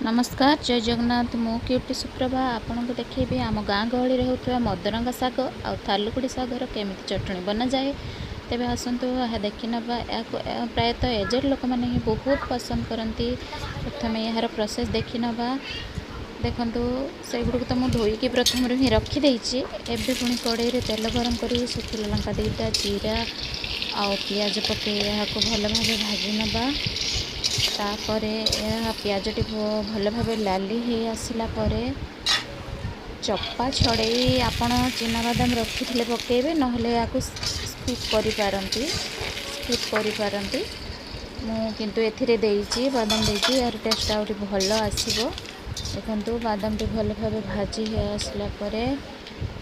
नमस्कार जय जगन्नाथ मु क्यूटी सुप्रभा आपन को देखेबी आम गाँ गहली होता मदरंगा शाग आ थालुकुड़ी शागर केमी चटणी बना जाए तेज आसतु देखी ना प्रायतः एजेड लोक मैंने ही बहुत पसंद करती। प्रथम यार प्रोसेस देखी ना देखु से गुड़ तो मुझे धोईकी प्रथम ही रखीदे एवं पुणी कड़े तेल गरम कर शुखिला लंका दीटा जीरा आ पियाज पके भल भाव भाजी नवा तापर पियाजटी भल भाव लाली हो आसला चप्पा छड़े आपण चिनाबादाम रखी पकेबे नहले या स्किप करि मु किंतु एथिरे देइछि बादाम देइछि यार टेस्ट आउरी भल आसीबो। देखंतु बादाम टी भल भाव भाजी हो आसला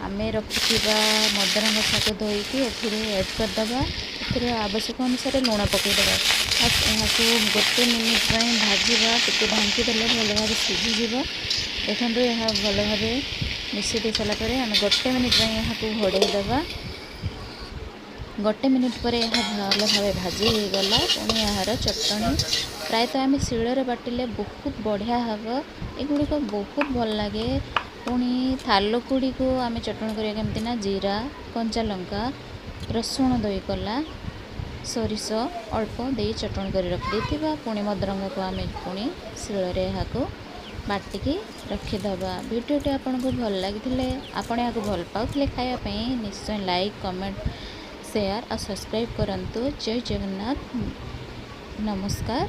आमे रखिथिबा मदरंगा शाग धोईकी एथिरे ऐड करदबा एथिरे आवश्यक अनुसार लुण पकईदबा गोटे मिनिट भाजवा टे ढांकी देले भल भाव सीझीज। देखो यह भल भाव मिसई दे सारापर आम गोटे मिनिट यहाँ घोड़ेदबा गोटे मिनिट पर यह भल भाव भाजी हो गला। पुणी यार चटणी प्रायतः आम शिଳରେ बाटिले बहुत बढ़िया हम एगुड़िक बहुत भल लगे। पुणी थालकुड़ी को आम चटणी करिया केमती ना जीरा कंचा लंका रसुण दई कला सोरिष अल्प दे चटणी कर रखी पुणी मदरंगा को आम पुणी शिଳରେ यहाँ बाटिकी रखीदबा। वीडियोटी आपन को भल लगी आपण यहाँ भल पाते खायापी निश्चय लाइक कमेंट शेयर और सब्सक्राइब करंतु। जय जगन्नाथ नमस्कार।